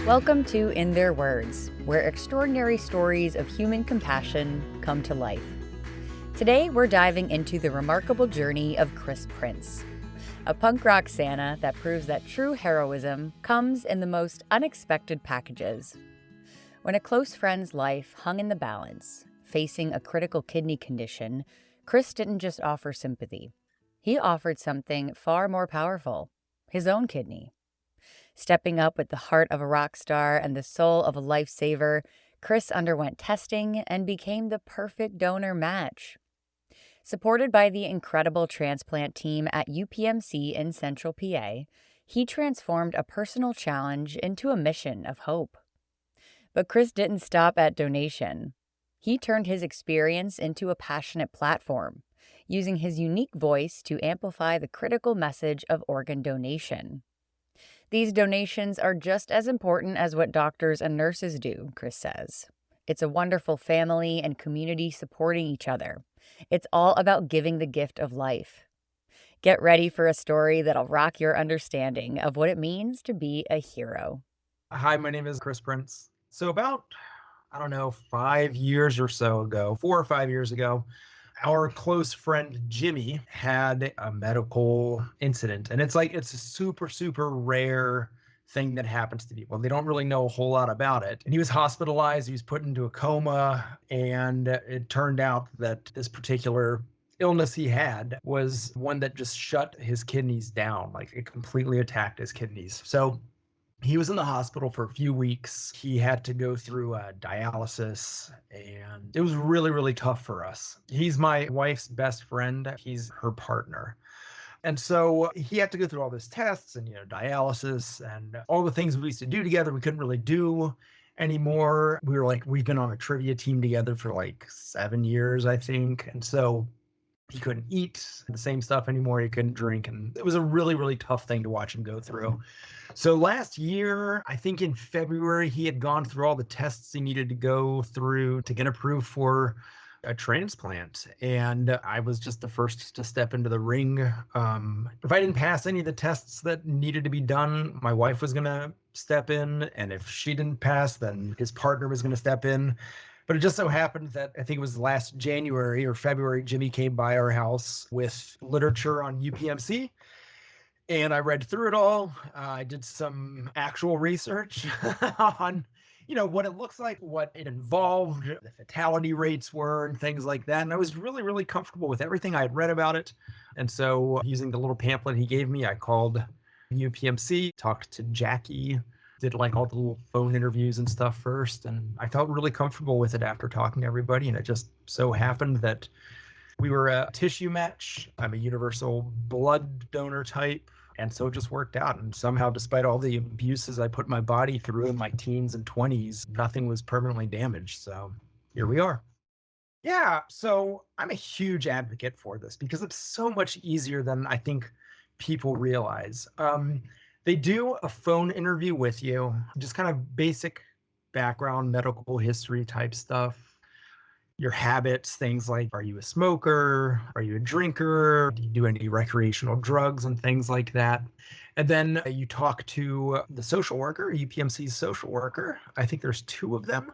Welcome to In Their Words, where extraordinary stories of human compassion come to life. Today, we're diving into the remarkable journey of Chris Prince, a punk rock Santa that proves that true heroism comes in the most unexpected packages. When a close friend's life hung in the balance, facing a critical kidney condition, Chris didn't just offer sympathy. He offered something far more powerful, his own kidney. Stepping up with the heart of a rock star and the soul of a lifesaver, Chris underwent testing and became the perfect donor match. Supported by the incredible transplant team at UPMC in Central PA, he transformed a personal challenge into a mission of hope. But Chris didn't stop at donation. He turned his experience into a passionate platform, using his unique voice to amplify the critical message of organ donation. These donations are just as important as what doctors and nurses do, Chris says. It's a wonderful family and community supporting each other. It's all about giving the gift of life. Get ready for a story that'll rock your understanding of what it means to be a hero. Hi, my name is Chris Prince. So about, I don't know, 5 years or so ago, 4 or 5 years ago, our close friend Jimmy had a medical incident. And it's a super, super rare thing that happens to people. They don't really know a whole lot about it. And he was hospitalized, he was put into a coma, and it turned out that this particular illness he had was one that just shut his kidneys down. Like it completely attacked his kidneys. So he was in the hospital for a few weeks. He had to go through dialysis, and it was really, really tough for us. He's my wife's best friend. He's her partner. And so he had to go through all these tests and, dialysis and all the things we used to do together. We couldn't really do anymore. We've been on a trivia team together for like 7 years, I think. And so he couldn't eat the same stuff anymore. He couldn't drink. And it was a really, really tough thing to watch him go through. So last year, I think in February, he had gone through all the tests he needed to go through to get approved for a transplant. And I was just the first to step into the ring. If I didn't pass any of the tests that needed to be done, my wife was going to step in. And if she didn't pass, then his partner was going to step in. But it just so happened that I think it was last January or February, Jimmy came by our house with literature on UPMC. And I read through it all. I did some actual research on, what it looks like, what it involved, the fatality rates were, and things like that. And I was really, really comfortable with everything I had read about it. And so using the little pamphlet he gave me, I called UPMC, talked to Jackie, did like all the little phone interviews and stuff first. And I felt really comfortable with it after talking to everybody. And it just so happened that we were a tissue match. I'm a universal blood donor type. And so it just worked out. And somehow, despite all the abuses I put my body through in my teens and 20s, nothing was permanently damaged. So here we are. Yeah. So I'm a huge advocate for this because it's so much easier than I think people realize. They do a phone interview with you, just kind of basic background, medical history type stuff, your habits, things like, are you a smoker? Are you a drinker? Do you do any recreational drugs and things like that? And then you talk to the social worker, UPMC's social worker. I think there's two of them.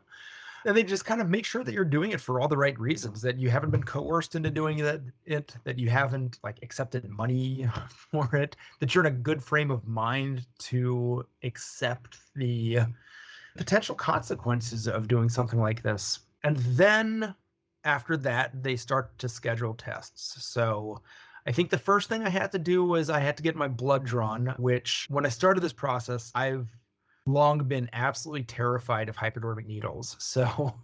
And they just kind of make sure that you're doing it for all the right reasons, that you haven't been coerced into doing that you haven't like accepted money for it, that you're in a good frame of mind to accept the potential consequences of doing something like this. And then after that, they start to schedule tests. So I think the first thing I had to do was I had to get my blood drawn, which when I started this process, I've long been absolutely terrified of hypodermic needles. So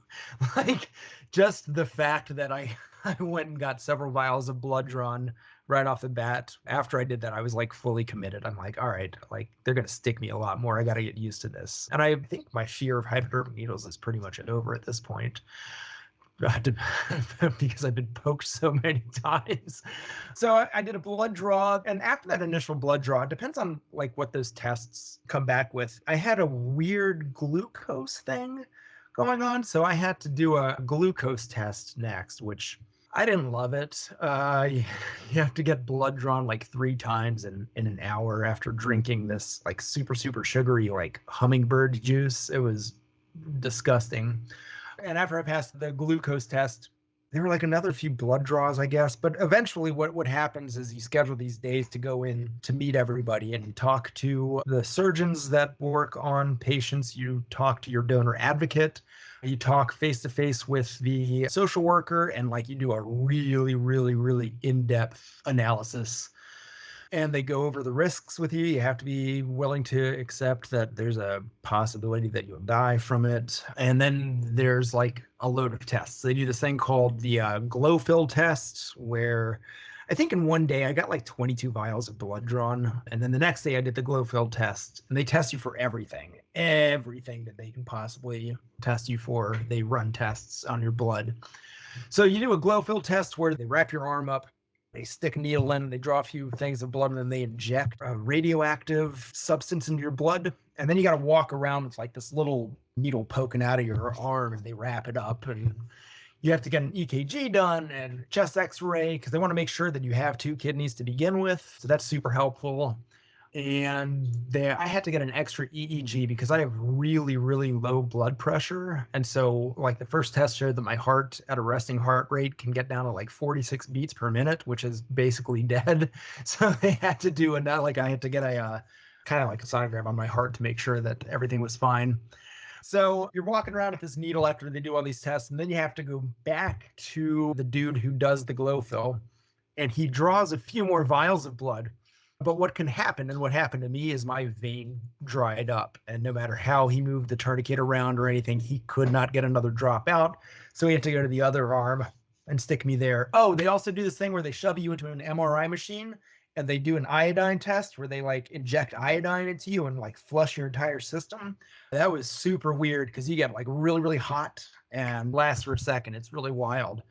like just the fact that I went and got several vials of blood drawn right off the bat. After I did that, I was like fully committed. I'm like, all right, like they're going to stick me a lot more. I got to get used to this. And I think my fear of hypodermic needles is pretty much over at this point. Because I've been poked so many times. So I did a blood draw. And after that initial blood draw, it depends on like what those tests come back with. I had a weird glucose thing going on. So I had to do a glucose test next, which I didn't love it. You have to get blood drawn like 3 times in an hour after drinking this like super, super sugary, like hummingbird juice. It was disgusting. And after I passed the glucose test, there were like another few blood draws, I guess. But eventually, what happens is you schedule these days to go in to meet everybody and you talk to the surgeons that work on patients. You talk to your donor advocate. You talk face to face with the social worker, and like you do a really, really, really in depth analysis, and they go over the risks with you. You have to be willing to accept that there's a possibility that you'll die from it. And then there's like a load of tests. They do this thing called the glow fill test, where I think in one day I got like 22 vials of blood drawn. And then the next day I did the glow fill test, and they test you for everything that they can possibly test you for. They run tests on your blood. So you do a glow fill test where they wrap your arm up, they stick a needle in, they draw a few things of blood, and then they inject a radioactive substance into your blood. And then you got to walk around with like this little needle poking out of your arm, and they wrap it up. And you have to get an EKG done and chest x-ray because they want to make sure that you have 2 kidneys to begin with. So that's super helpful. And I had to get an extra EEG because I have really, really low blood pressure. And so like the first test showed that my heart at a resting heart rate can get down to like 46 beats per minute, which is basically dead. So they had to do I had to get a kind of like a sonogram on my heart to make sure that everything was fine. So you're walking around with this needle after they do all these tests, and then you have to go back to the dude who does the glow fill, and he draws a few more vials of blood. But what can happen, and what happened to me, is my vein dried up. And no matter how he moved the tourniquet around or anything, he could not get another drop out. So he had to go to the other arm and stick me there. Oh, they also do this thing where they shove you into an MRI machine and they do an iodine test where they like inject iodine into you and like flush your entire system. That was super weird because you get like really, really hot and lasts for a second. It's really wild.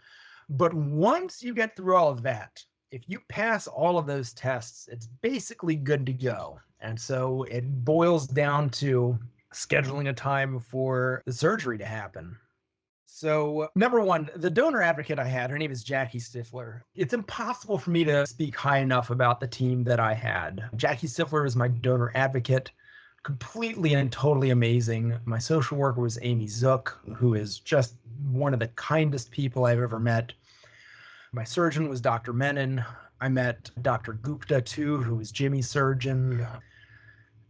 But once you get through all of that, if you pass all of those tests, it's basically good to go. And so it boils down to scheduling a time for the surgery to happen. So number one, the donor advocate I had, her name is Jackie Stifler. It's impossible for me to speak high enough about the team that I had. Jackie Stifler was my donor advocate, completely and totally amazing. My social worker was Amy Zook, who is just one of the kindest people I've ever met. My surgeon was Dr. Menon. I met Dr. Gupta too, who was Jimmy's surgeon.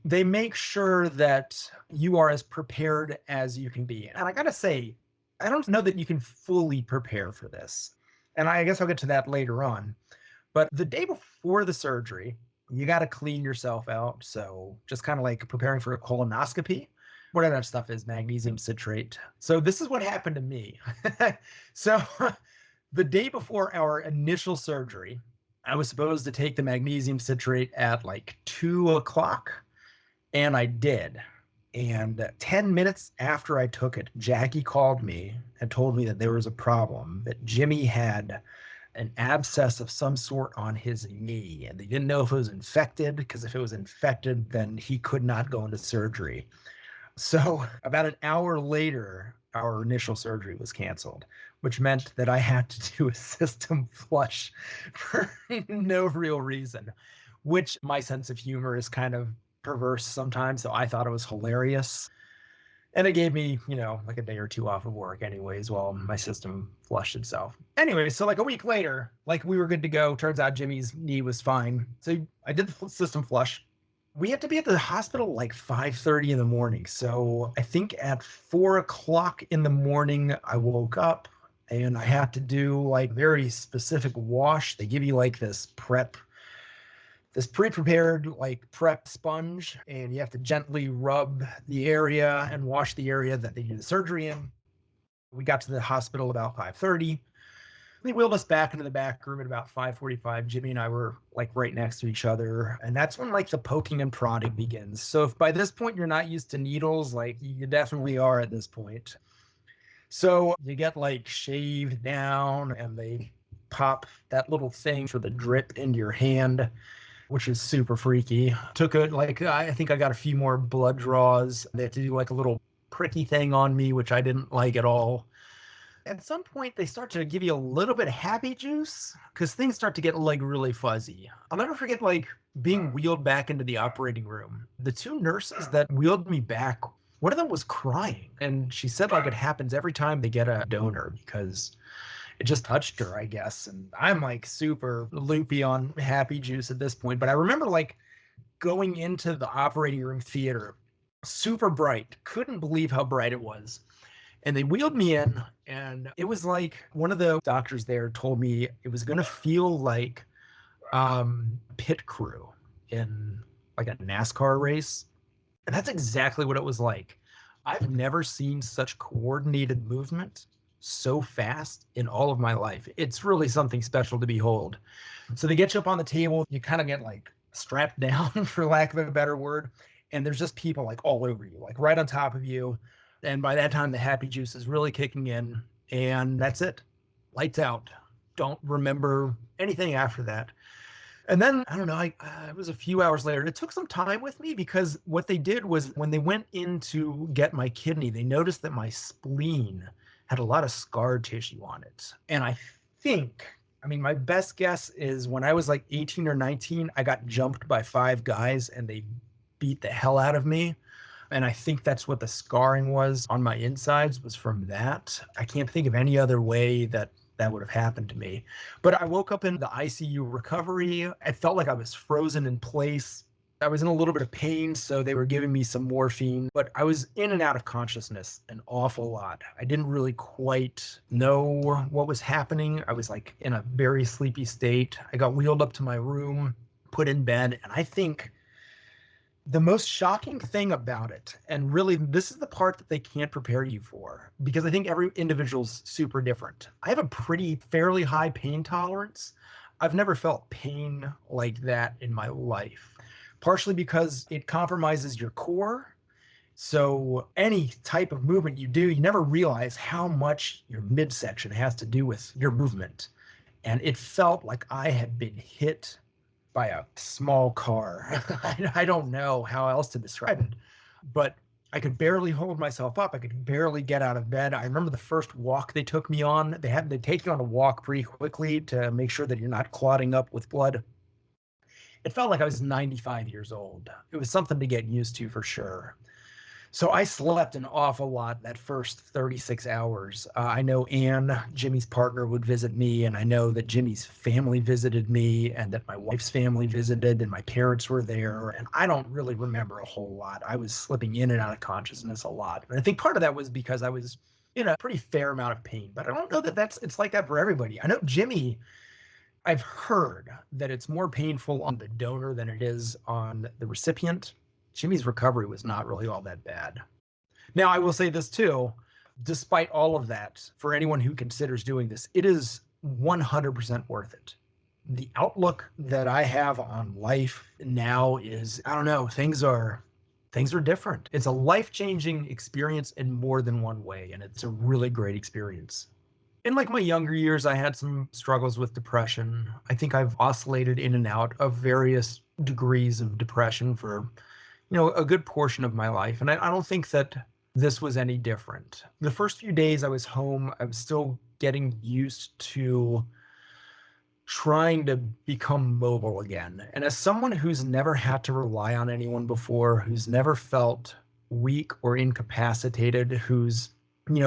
They make sure that you are as prepared as you can be. And I gotta say, I don't know that you can fully prepare for this. And I guess I'll get to that later on. But the day before the surgery, you gotta clean yourself out. So just kind of like preparing for a colonoscopy, whatever that stuff is, magnesium citrate. So this is what happened to me. So the day before our initial surgery, I was supposed to take the magnesium citrate at like 2:00, and I did. And 10 minutes after I took it, Jackie called me and told me that there was a problem, that Jimmy had an abscess of some sort on his knee, and they didn't know if it was infected, because if it was infected, then he could not go into surgery. So about an hour later, our initial surgery was canceled, which meant that I had to do a system flush for no real reason, which my sense of humor is kind of perverse sometimes. So I thought it was hilarious. And it gave me, like a day or two off of work anyways, while my system flushed itself. Anyway, so like a week later, like we were good to go. Turns out Jimmy's knee was fine. So I did the system flush. We had to be at the hospital like 5:30 in the morning. So I think at 4:00 in the morning, I woke up and I had to do like very specific wash. They give you like this pre-prepared like prep sponge, and you have to gently rub the area and wash the area that they do the surgery in. We got to the hospital about 5:30. They wheeled us back into the back room at about 5:45. Jimmy and I were like right next to each other. And that's when like the poking and prodding begins. So if by this point you're not used to needles, like you definitely are at this point. So you get like shaved down and they pop that little thing for the drip into your hand, which is super freaky. I think I got a few more blood draws. They had to do like a little pricky thing on me, which I didn't like at all. At some point, they start to give you a little bit of happy juice because things start to get like really fuzzy. I'll never forget like being wheeled back into the operating room. The two nurses that wheeled me back, one of them was crying. And she said like it happens every time they get a donor because it just touched her, I guess. And I'm like super loopy on happy juice at this point. But I remember like going into the operating room theater, super bright, couldn't believe how bright it was. And they wheeled me in, and it was like one of the doctors there told me it was going to feel like pit crew in like a NASCAR race. And that's exactly what it was like. I've never seen such coordinated movement so fast in all of my life. It's really something special to behold. So they get you up on the table, you kind of get like strapped down, for lack of a better word. And there's just people like all over you, like right on top of you. And by that time, the happy juice is really kicking in. And that's it. Lights out. Don't remember anything after that. And then, I don't know, it was a few hours later. It took some time with me because what they did was when they went in to get my kidney, they noticed that my spleen had a lot of scar tissue on it. And I mean, my best guess is when I was like 18 or 19, I got jumped by five guys and they beat the hell out of me. And I think that's what the scarring was on my insides was from that. I can't think of any other way that that would have happened to me. But I woke up in the ICU recovery. I felt like I was frozen in place. I was in a little bit of pain, so they were giving me some morphine, but I was in and out of consciousness an awful lot. I didn't really quite know what was happening. I was like in a very sleepy state. I got wheeled up to my room, put in bed, and I think the most shocking thing about it, and really this is the part that they can't prepare you for, because I think every individual's super different. I have a pretty fairly high pain tolerance. I've never felt pain like that in my life, partially because it compromises your core. So any type of movement you do, you never realize how much your midsection has to do with your movement. And it felt like I had been hit by a small car. I don't know how else to describe it, but I could barely hold myself up. I could barely get out of bed. I remember the first walk they took me on. They take you on a walk pretty quickly to make sure that you're not clotting up with blood. It felt like I was 95 years old. It was something to get used to for sure. So I slept an awful lot that first 36 hours. I know Anne, Jimmy's partner, would visit me, and I know that Jimmy's family visited me, and that my wife's family visited, and my parents were there. And I don't really remember a whole lot. I was slipping in and out of consciousness a lot. And I think part of that was because I was in a pretty fair amount of pain. But I don't know that it's like that for everybody. I know Jimmy, I've heard that it's more painful on the donor than it is on the recipient. Jimmy's recovery was not really all that bad. Now, I will say this too, despite all of that, for anyone who considers doing this, it is 100% worth it. The outlook that I have on life now is, I don't know, things are different. It's a life-changing experience in more than one way, and it's a really great experience. In like my younger years, I had some struggles with depression. I think I've oscillated in and out of various degrees of depression for a good portion of my life. And I don't think that this was any different. The first few days I was home, I was still getting used to trying to become mobile again. And as someone who's never had to rely on anyone before, who's never felt weak or incapacitated, who's,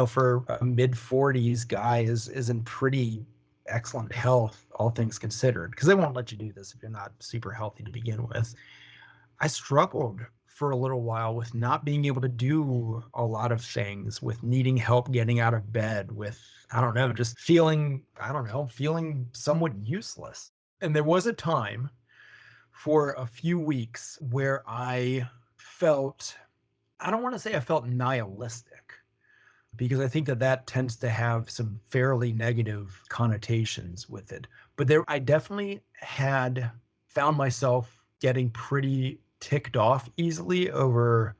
for a mid-40s guy is in pretty excellent health, all things considered, because they won't let you do this if you're not super healthy to begin with. I struggled for a little while with not being able to do a lot of things, with needing help getting out of bed, with, I don't know, just feeling somewhat useless. And there was a time for a few weeks where I felt, I don't want to say I felt nihilistic, because I think that tends to have some fairly negative connotations with it. But I definitely had found myself getting pretty ticked off easily over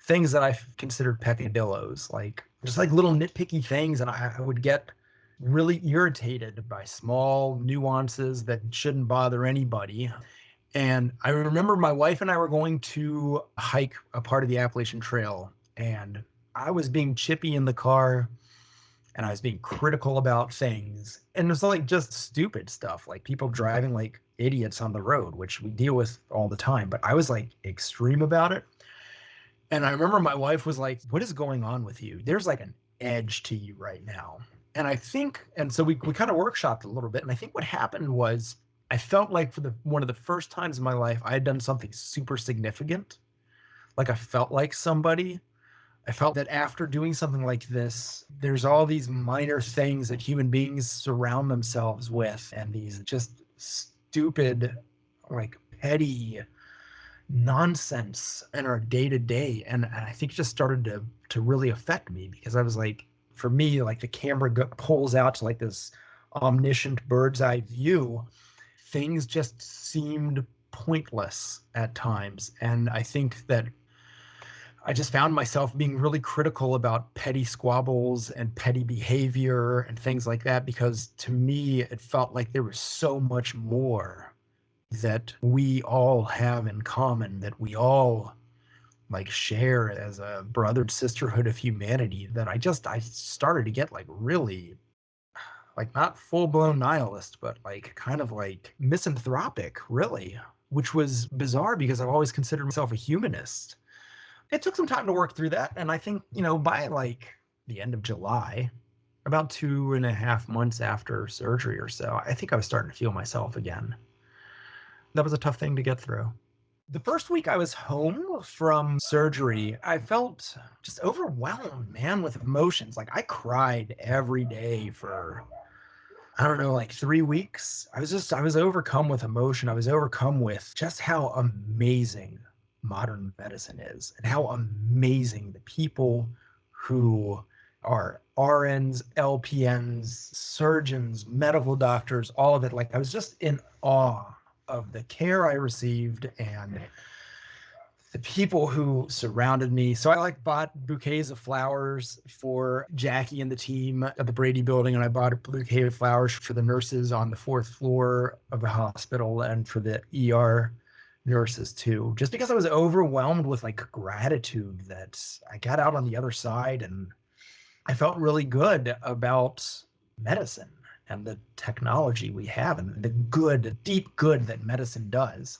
things that I considered peccadillos, like just like little nitpicky things. And I would get really irritated by small nuances that shouldn't bother anybody. And I remember my wife and I were going to hike a part of the Appalachian Trail, and I was being chippy in the car. and I was being critical about things. And it was like just stupid stuff, like people driving like idiots on the road, which we deal with all the time. But I was like extreme about it. And I remember my wife was like, "What is going on with you? There's like an edge to you right now." And I think, and so we kind of workshopped a little bit. And I think what happened was I felt like for the one of the first times in my life, I had done something super significant. Like I felt like somebody. I felt that after doing something like this, there's all these minor things that human beings surround themselves with, and these just stupid, like petty nonsense in our day to day. And I think it just started to really affect me because I was like, for me, like the camera pulls out to like this omniscient bird's eye view. Things just seemed pointless at times. And I think that I just found myself being really critical about petty squabbles and petty behavior and things like that, because to me, it felt like there was so much more that we all have in common, that we all like share as a brotherhood, sisterhood of humanity, that I started to get like really like not full blown nihilist, but like kind of like misanthropic, really, which was bizarre because I've always considered myself a humanist. It took some time to work through that. And I think, by like the end of July, about 2.5 months after surgery or so, I think I was starting to feel myself again. That was a tough thing to get through. The first week I was home from surgery, I felt just overwhelmed, man, with emotions. Like I cried every day for, I don't know, like 3 weeks. I was overcome with emotion. I was overcome with just how amazing modern medicine is and how amazing the people who are RNs, LPNs, surgeons, medical doctors, all of it. Like I was just in awe of the care I received and the people who surrounded me. So I like bought bouquets of flowers for Jackie and the team at the Brady building. And I bought a bouquet of flowers for the nurses on the 4th floor of the hospital and for the ER nurses too, just because I was overwhelmed with like gratitude that I got out on the other side and I felt really good about medicine and the technology we have and the good, deep good that medicine does.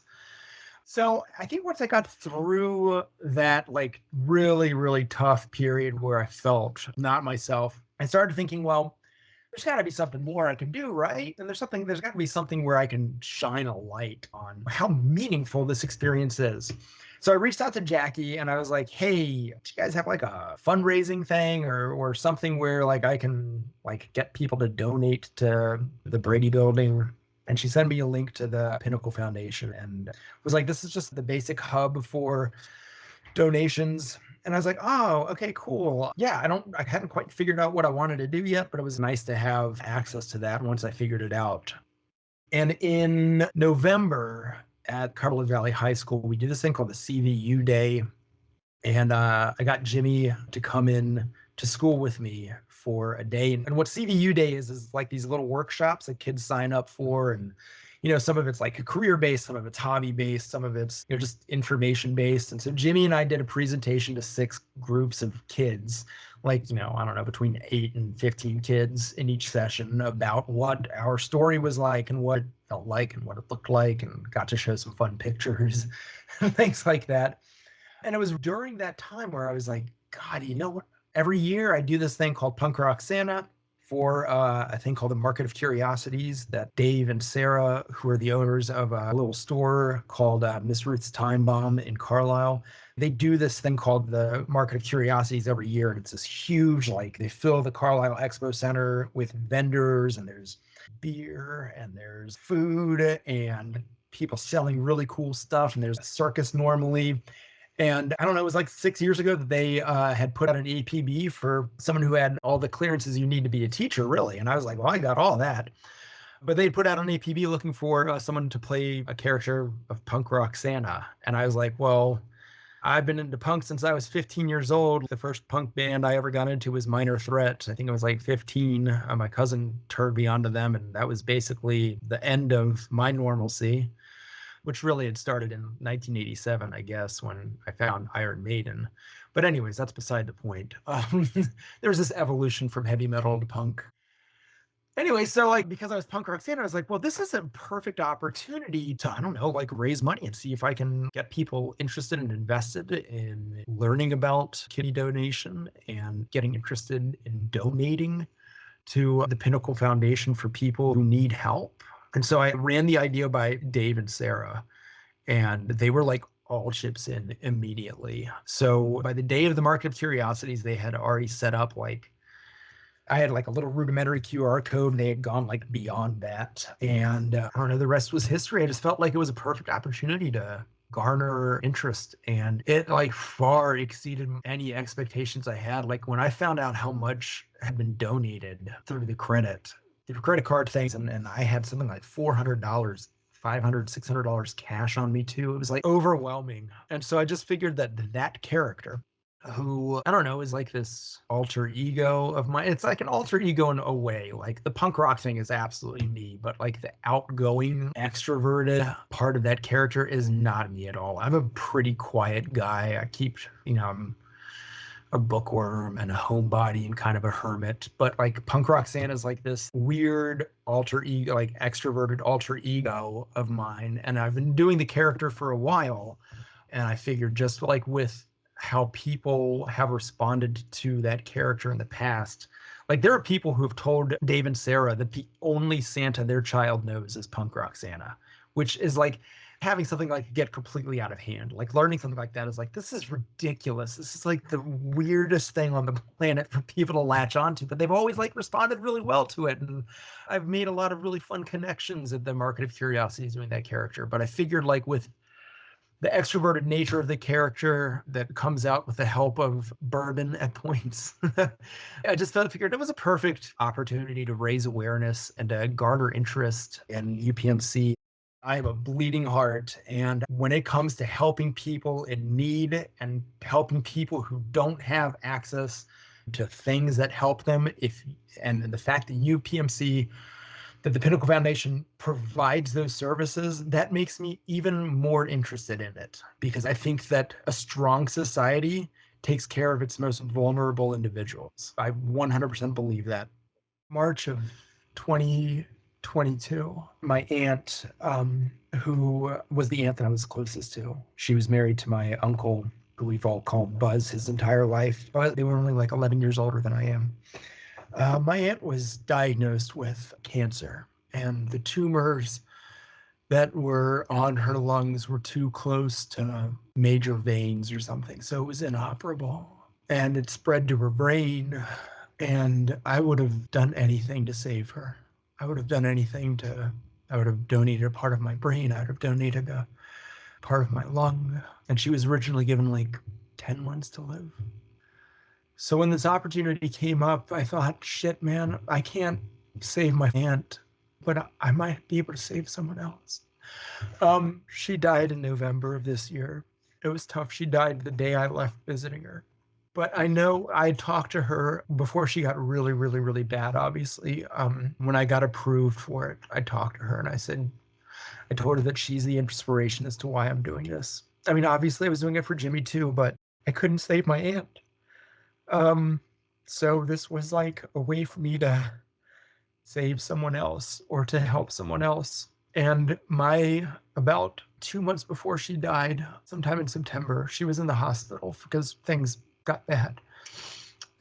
So I think once I got through that like really, really tough period where I felt not myself, I started thinking, well, there's got to be something more I can do, right? And there's got to be something where I can shine a light on how meaningful this experience is. So I reached out to Jackie and I was like, hey, do you guys have like a fundraising thing or something where like I can like get people to donate to the Brady building? And she sent me a link to the Pinnacle Foundation and was like, this is just the basic hub for donations. And I was like, oh, okay, cool. Yeah, I hadn't quite figured out what I wanted to do yet, but it was nice to have access to that once I figured it out. And in November at Cumberland Valley High School, we did this thing called the CVU Day. And I got Jimmy to come in to school with me for a day. And what CVU Day is like these little workshops that kids sign up for. And, some of it's like career-based, some of it's hobby-based, some of it's, just information-based. And so Jimmy and I did a presentation to 6 groups of kids, like, I don't know, between 8 and 15 kids in each session about what our story was like and what it felt like and what it looked like, and got to show some fun pictures and things like that. And it was during that time where I was like, God, what? Every year I do this thing called Punk Rock Santa for a thing called the Market of Curiosities that Dave and Sarah, who are the owners of a little store called Miss Ruth's Time Bomb in Carlisle, they do this thing called the Market of Curiosities every year. And it's this huge, like they fill the Carlisle Expo Center with vendors, and there's beer and there's food and people selling really cool stuff. And there's a circus normally. And I don't know, it was like 6 years ago that they had put out an APB for someone who had all the clearances you need to be a teacher, really. And I was like, well, I got all that. But they put out an APB looking for someone to play a character of Punk Rock Santa. And I was like, well, I've been into punk since I was 15 years old. The first punk band I ever got into was Minor Threat. I think I was like 15. My cousin turned me onto them, and that was basically the end of my normalcy. which really had started in 1987, I guess, when I found Iron Maiden. But anyways, that's beside the point. There's this evolution from heavy metal to punk. Anyway, so like because I was punk rock fan, I was like, well, this is a perfect opportunity to, I don't know, like raise money and see if I can get people interested and invested in learning about kidney donation and getting interested in donating to the Pinnacle Foundation for people who need help. And so I ran the idea by Dave and Sarah, and they were like all chips in immediately. So by the day of the Market of Curiosities, they had already set up like, I had like a little rudimentary QR code, and they had gone like beyond that. And I don't know, the rest was history. I just felt like it was a perfect opportunity to garner interest, and it like far exceeded any expectations I had. Like when I found out how much had been donated through the credit card things, and I had something like $400, $500, $600 cash on me too. It was like overwhelming. And so I just figured that that character, who I don't know, is like this alter ego of mine. It's like an alter ego in a way. Like the punk rock thing is absolutely me, but like the outgoing, extroverted part of that character is not me at all. I'm a pretty quiet guy. I keep, I'm a bookworm and a homebody and kind of a hermit. But like punk rock Santa is like this weird alter ego, like extroverted alter ego of mine. And I've been doing the character for a while. And I figured just like with how people have responded to that character in the past. Like there are people who have told Dave and Sarah that the only Santa their child knows is punk rock Santa, which is like having something like get completely out of hand. Like learning something like that is like, this is ridiculous. This is like the weirdest thing on the planet for people to latch onto, but they've always like responded really well to it. And I've made a lot of really fun connections at the Market of Curiosities doing that character. But I figured like with the extroverted nature of the character that comes out with the help of bourbon at points. I just figured it was a perfect opportunity to raise awareness and to garner interest in UPMC. I have a bleeding heart, and when it comes to helping people in need and helping people who don't have access to things that help them, and the fact that UPMC, that the Pinnacle Foundation provides those services, that makes me even more interested in it, because I think that a strong society takes care of its most vulnerable individuals. I 100% believe that. March of 2022, my aunt, who was the aunt that I was closest to, she was married to my uncle, who we've all called Buzz his entire life. But they were only like 11 years older than I am. My aunt was diagnosed with cancer, and the tumors that were on her lungs were too close to major veins or something. So it was inoperable, and it spread to her brain. And I would have done anything to save her. I would have donated a part of my brain. I would have donated a part of my lung. And she was originally given like 10 months to live. So when this opportunity came up, I thought, shit, man, I can't save my aunt, but I might be able to save someone else. She died in November of this year. It was tough. She died the day I left visiting her. But I know I talked to her before she got really, really, really bad, obviously. When I got approved for it, I talked to her and I told her that she's the inspiration as to why I'm doing this. I mean, obviously I was doing it for Jimmy too, but I couldn't save my aunt. So this was like a way for me to save someone else or to help someone else. And about 2 months before she died, sometime in September, she was in the hospital because things got bad.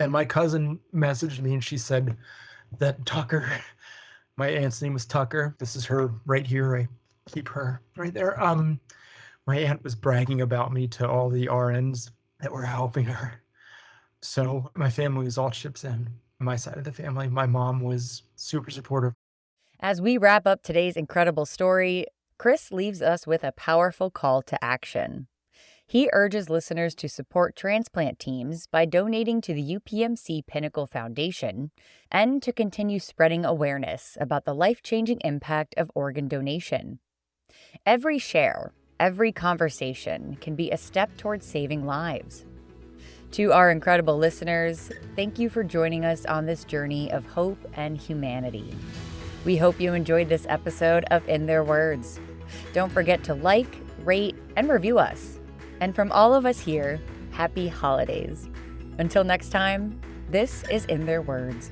And my cousin messaged me and she said that Tucker, my aunt's name was Tucker. This is her right here. I keep her right there. My aunt was bragging about me to all the RNs that were helping her. So my family was all chips in. My side of the family, my mom was super supportive. As we wrap up today's incredible story, Chris leaves us with a powerful call to action. He urges listeners to support transplant teams by donating to the UPMC Pinnacle Foundation and to continue spreading awareness about the life-changing impact of organ donation. Every share, every conversation can be a step towards saving lives. To our incredible listeners, thank you for joining us on this journey of hope and humanity. We hope you enjoyed this episode of In Their Words. Don't forget to like, rate, and review us. And from all of us here, happy holidays. Until next time, this is In Their Words.